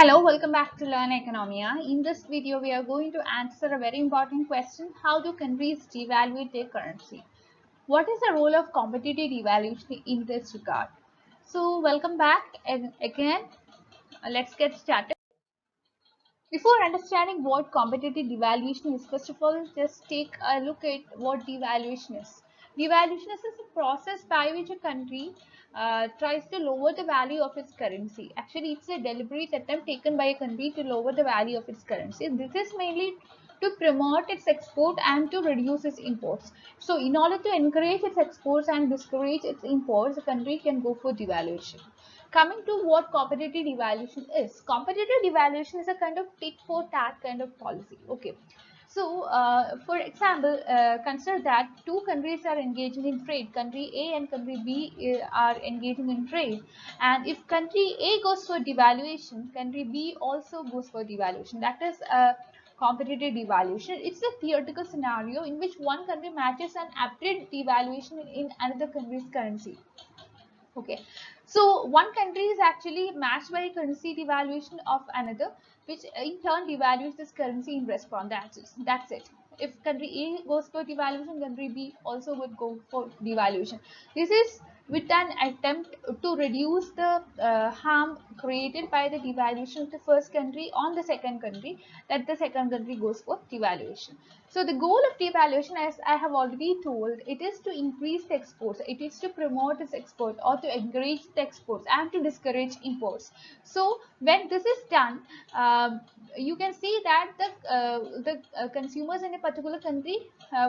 Hello, welcome back to Learn Economia. In this video, we are going to answer a very important question. How do countries devalue their currency? What is the role of competitive devaluation in this regard? So, welcome back and again, let's get started. Before understanding what competitive devaluation is, first of all, just take a look at what devaluation is. Devaluation is a process by which a country tries to lower the value of its currency. Actually, it's a deliberate attempt taken by a country to lower the value of its currency. This is mainly to promote its export and to reduce its imports. So, in order to encourage its exports and discourage its imports, a country can go for devaluation. Coming to what competitive devaluation is, competitive devaluation is a kind of tit for tat kind of policy. Okay, so for example, consider that two countries are engaging in trade. Country A and country B are engaging in trade, and if country A goes for devaluation, country B also goes for devaluation. That is competitive devaluation. It's a theoretical scenario in which one country matches an abrupt devaluation in another country's currency. Okay, so one country is actually matched by a currency devaluation of another, which in turn devalues this currency in response. That's it. If country A goes for devaluation, country B also would go for devaluation. This is with an attempt to reduce the harm created by the devaluation of the first country on the second country, that the second country goes for devaluation. So the goal of devaluation, as I have already told, it is to increase the exports, it is to promote its export or to encourage the exports and to discourage imports. So when this is done, you can see that the consumers in a particular country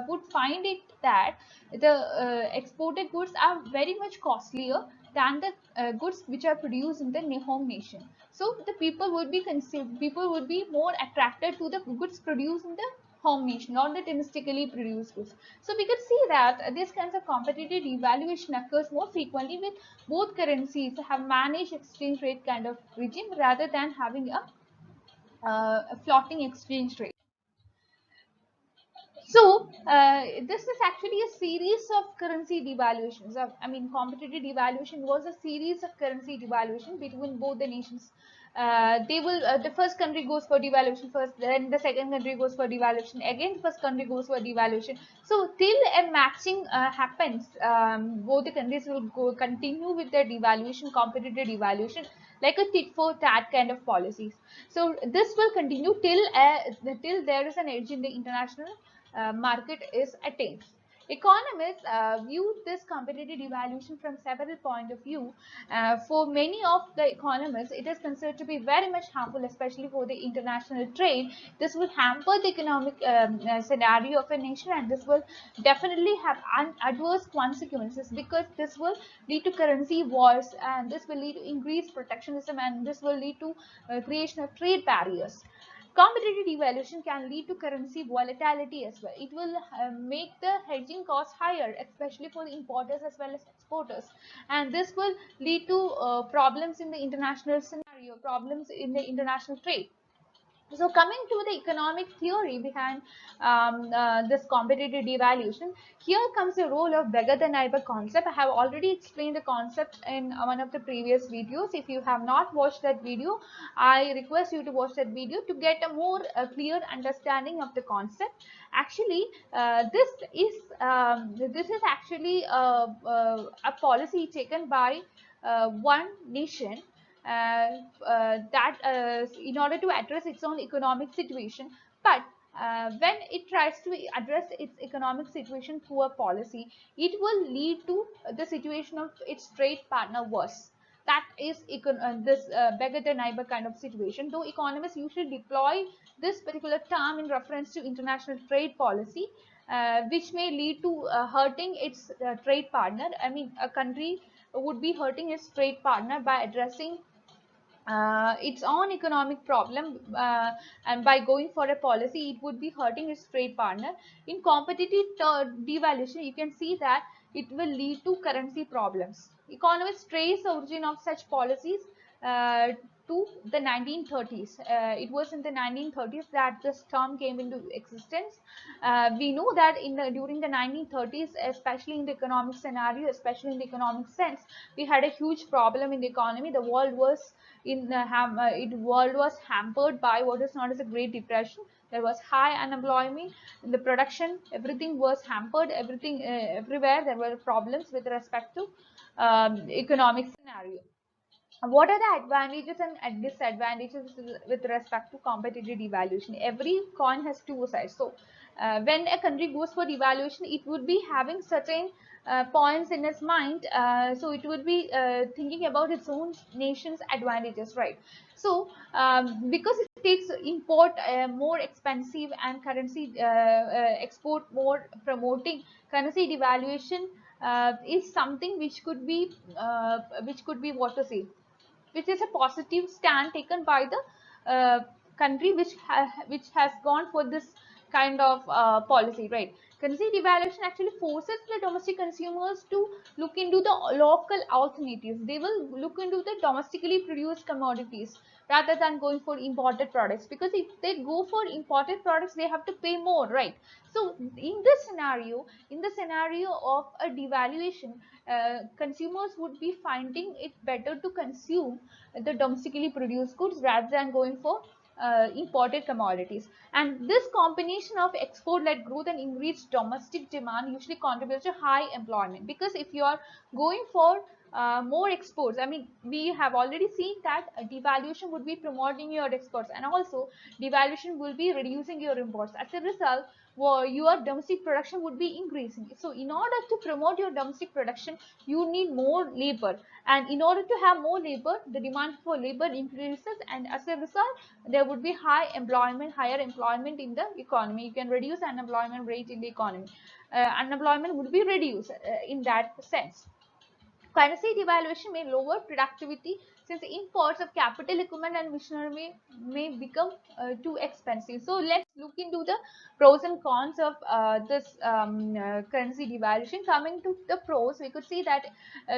would find it that the exported goods are very much costlier than the goods which are produced in the home nation. So the people would be more attracted to the goods produced in the home nation, not the domestically produced goods. So we could see that this kinds of competitive devaluation occurs more frequently with both currencies have managed exchange rate kind of regime rather than having a floating exchange rate. So this is actually a series of currency devaluations. Competitive devaluation was a series of currency devaluation between both the nations. The first country goes for devaluation first, then the second country goes for devaluation again. First country goes for devaluation. So till a matching happens, both the countries will continue with their devaluation, competitive devaluation, like a tit for tat kind of policies. So this will continue till there is an edge in the international market is attained. Economists view this competitive devaluation from several points of view. For many of the economists, it is considered to be very much harmful, especially for the international trade. This will hamper the economic scenario of a nation, and this will definitely have adverse consequences because this will lead to currency wars, and this will lead to increased protectionism, and this will lead to creation of trade barriers. Competitive devaluation can lead to currency volatility as well. It will make the hedging cost higher, especially for the importers as well as exporters. And this will lead to problems in the international scenario, problems in the international trade. So coming to the economic theory behind this competitive devaluation, here comes the role of beggar the neighbor concept. I have already explained the concept in one of the previous videos. If you have not watched that video, I request you to watch that video to get a more clear understanding of the concept. Actually, this is actually a policy taken by one nation that in order to address its own economic situation, but when it tries to address its economic situation through a policy, it will lead to the situation of its trade partner worse. That is this beggar the neighbor kind of situation. Though economists usually deploy this particular term in reference to international trade policy, which may lead to hurting its trade partner. A country would be hurting its trade partner by addressing its own economic problem, and by going for a policy it would be hurting its trade partner. In competitive devaluation, you can see that it will lead to currency problems. Economists trace the origin of such policies uh, to the 1930s. It was in the 1930s that this term came into existence. We know that during the 1930s, especially in the economic scenario, especially in the economic sense, we had a huge problem in the economy. The world was world was hampered by what is known as the Great Depression. There was high unemployment in the production. Everything was hampered. Everywhere there were problems with respect to economic scenario. What are the advantages and disadvantages with respect to competitive devaluation? Every coin has two sides. So when a country goes for devaluation, it would be having certain points in its mind. So it would be thinking about its own nation's advantages, right? So because it takes import more expensive and currency export more promoting, currency devaluation is something which could be what to say, which is a positive stand taken by the country which has gone for this kind of policy, right? Currency devaluation actually forces the domestic consumers to look into the local alternatives. They will look into the domestically produced commodities rather than going for imported products, because if they go for imported products, they have to pay more, right? So in the scenario of a devaluation, consumers would be finding it better to consume the domestically produced goods rather than going for imported commodities. And this combination of export-led growth and increased domestic demand usually contributes to high employment, because if you are going for more exports, I mean, we have already seen that devaluation would be promoting your exports, and also devaluation will be reducing your imports. As a result, well, your domestic production would be increasing. So in order to promote your domestic production, you need more labor, and in order to have more labor, the demand for labor increases, and as a result, there would be higher employment in the economy. You can reduce unemployment rate in the economy. Unemployment would be reduced in that sense. Currency devaluation may lower productivity, since imports of capital equipment and machinery may become too expensive. So let's look into the pros and cons of this currency devaluation. Coming to the pros, we could see that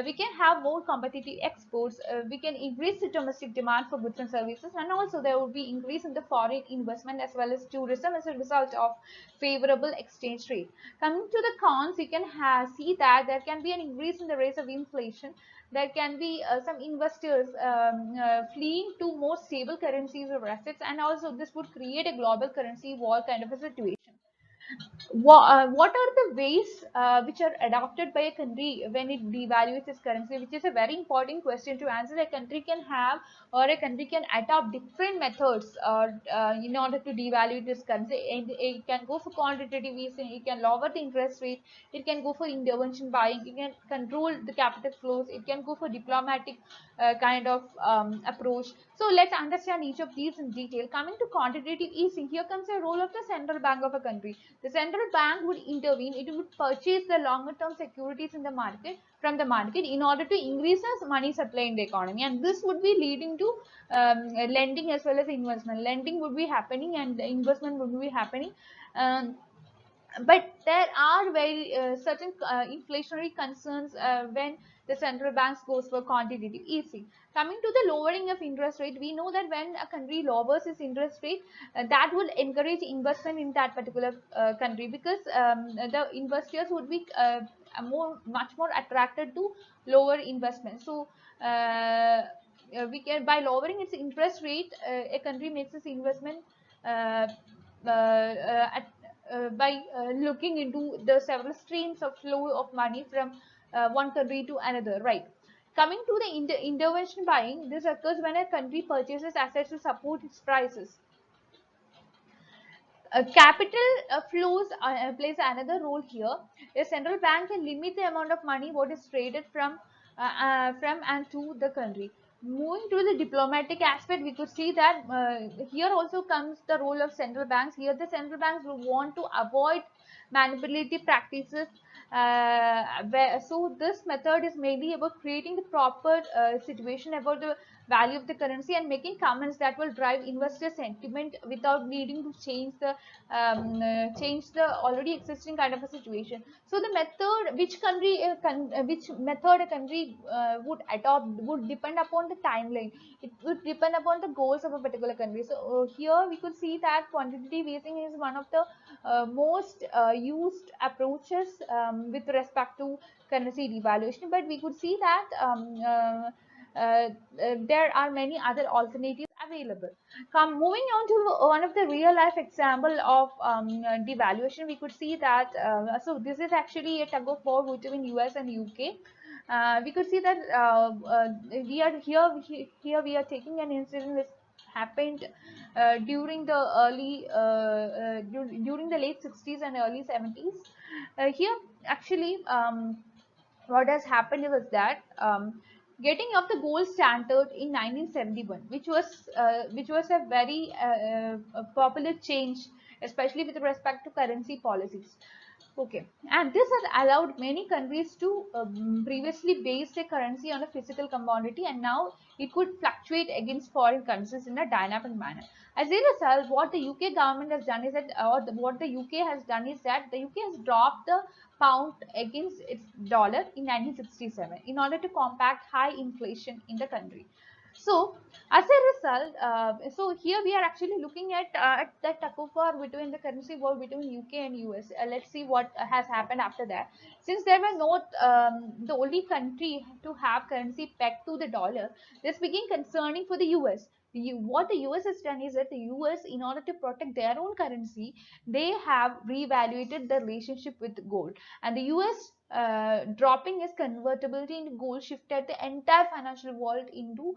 we can have more competitive exports, we can increase the domestic demand for goods and services, and also there will be increase in the foreign investment as well as tourism as a result of favorable exchange rate. Coming to the cons, you can see that there can be an increase in the rates of inflation. There can be some investors fleeing to more stable currencies or assets, and also this would create a global currency war kind of a situation. What are the ways which are adopted by a country when it devalues its currency, which is a very important question to answer. A country can have, or a country can adopt different methods in order to devalue its currency. And it can go for quantitative easing, it can lower the interest rate, it can go for intervention buying, it can control the capital flows, it can go for diplomatic kind of approach. So let's understand each of these in detail. Coming to quantitative easing, here comes the role of the central bank of a country. The central bank would intervene. It would purchase the longer term securities in the market from the market in order to increase the money supply in the economy, and this would be leading to lending as well as investment. Lending would be happening and investment would be happening. um, but there are very certain inflationary concerns when the central banks goes for quantitative easing. Coming to the lowering of interest rate, we know that when a country lowers its interest rate, that will encourage investment in that particular country, because the investors would be much more attracted to lower investment. So we can, by lowering its interest rate, a country makes its investment uh, at by looking into the several streams of flow of money from one country to another, right? Coming to the intervention buying, this occurs when a country purchases assets to support its prices. Capital flows plays another role here. A central bank can limit the amount of money what is traded from and to the country. Moving to the diplomatic aspect, we could see that here also comes the role of central banks. Here, the central banks will want to avoid manipulative practices. So this method is mainly about creating the proper situation about the value of the currency and making comments that will drive investor sentiment without needing to change the already existing kind of a situation. So the method which method a country would adopt would depend upon the timeline. It would depend upon the goals of a particular country. So here we could see that quantitative easing is one of the most used approaches with respect to currency devaluation, but we could see that there are many other alternatives available. Moving on to one of the real life example of devaluation, we could see that so this is actually a tug of war between US and UK. We could see that we are here we are taking an incident which happened during the during the late 60s and early 70s. Here actually what has happened was that getting of the gold standard in 1971, which was a very popular change, especially with respect to currency policies. Okay, and this has allowed many countries to previously base their currency on a physical commodity, and now it could fluctuate against foreign currencies in a dynamic manner. As a result, what the UK government has done is that, what the UK has done is that the UK has dropped the pound against its dollar in 1967 in order to combat high inflation in the country. So, as a result, so here we are actually looking at the tug of war between the currency war between UK and US. Let's see what has happened after that. Since there were not the only country to have currency pegged to the dollar, this became concerning for the US. What the US has done is that the US, in order to protect their own currency, they have reevaluated the relationship with gold, and the US dropping its convertibility into gold shifted the entire financial world into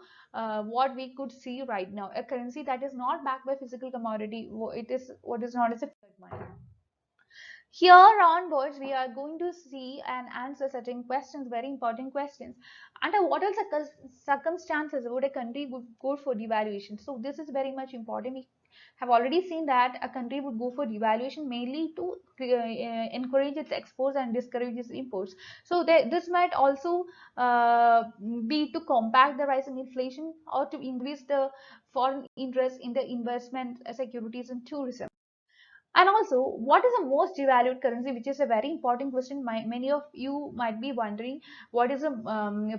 what we could see right now, a currency that is not backed by physical commodity. It is what is known as a fiat money. Here onwards, we are going to see and answer certain questions, very important questions. Under what are circumstances would a country would go for devaluation? So this is very much important. We have already seen that a country would go for devaluation mainly to encourage its exports and discourage its imports. So this might also uh, be to combat the rising inflation or to increase the foreign interest in the investment securities and tourism. And also, what is the most devalued currency, which is a very important question. Many of you might be wondering what is a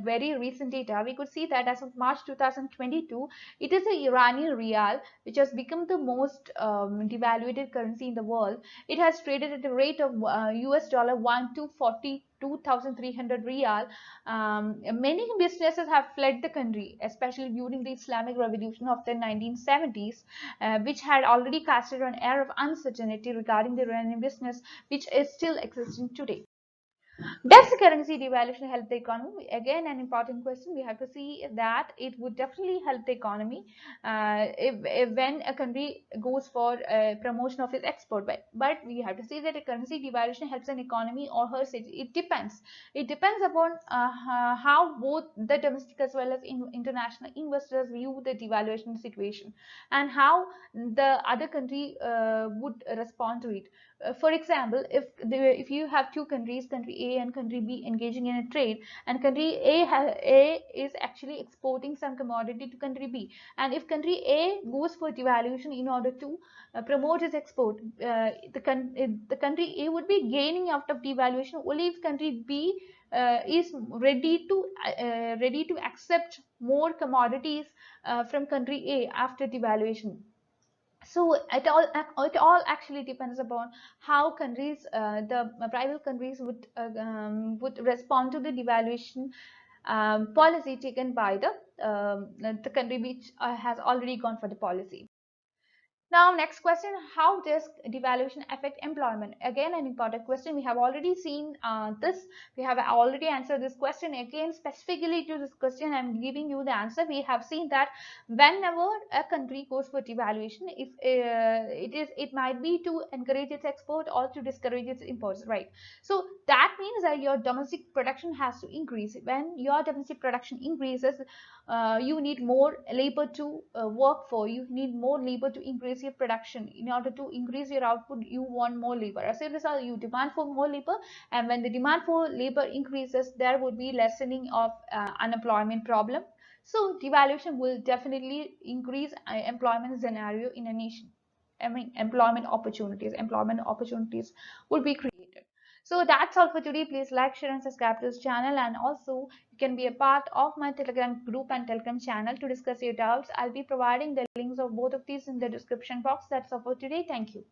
very recent data. We could see that as of March 2022, it is the Iranian rial, which has become the most devalued currency in the world. It has traded at a rate of US dollar 1 to 42,300 rial. Many businesses have fled the country, especially during the Islamic Revolution of the 1970s, which had already casted an air of uncertainty regarding the Iranian business, which is still existing today. Does the currency devaluation help the economy? Again, an important question. We have to see that it would definitely help the economy if when a country goes for promotion of its export. But we have to see that a currency devaluation helps an economy or her city. It depends. It depends upon how both the domestic as well as international investors view the devaluation situation and how the other country would respond to it. For example, if you have two countries, country A and country B, engaging in a trade, and country A is actually exporting some commodity to country B, and if country A goes for devaluation in order to promote its export, the country A would be gaining out of devaluation only if country B is ready to accept more commodities from country A after devaluation. So it all actually depends upon how countries, the rival countries would respond to the devaluation policy taken by the country which has already gone for the policy. Now, next question, how does devaluation affect employment? Again, an important question. We have already seen this. We have already answered this question. Again, specifically to this question, I'm giving you the answer. We have seen that whenever a country goes for devaluation, if it might be to encourage its export or to discourage its imports, right? So that means that your domestic production has to increase. When your domestic production increases, you need more labor to work for. You need more labor to increase your production. In order to increase your output, you want more labor. As a result, you demand for more labor, and when the demand for labor increases, there would be lessening of unemployment problem. So devaluation will definitely increase employment scenario in a nation. I mean, employment opportunities would be created. So that's all for today. Please like, share, and subscribe to this channel. And also, you can be a part of my Telegram group and Telegram channel to discuss your doubts. I'll be providing the links of both of these in the description box. That's all for today. Thank you.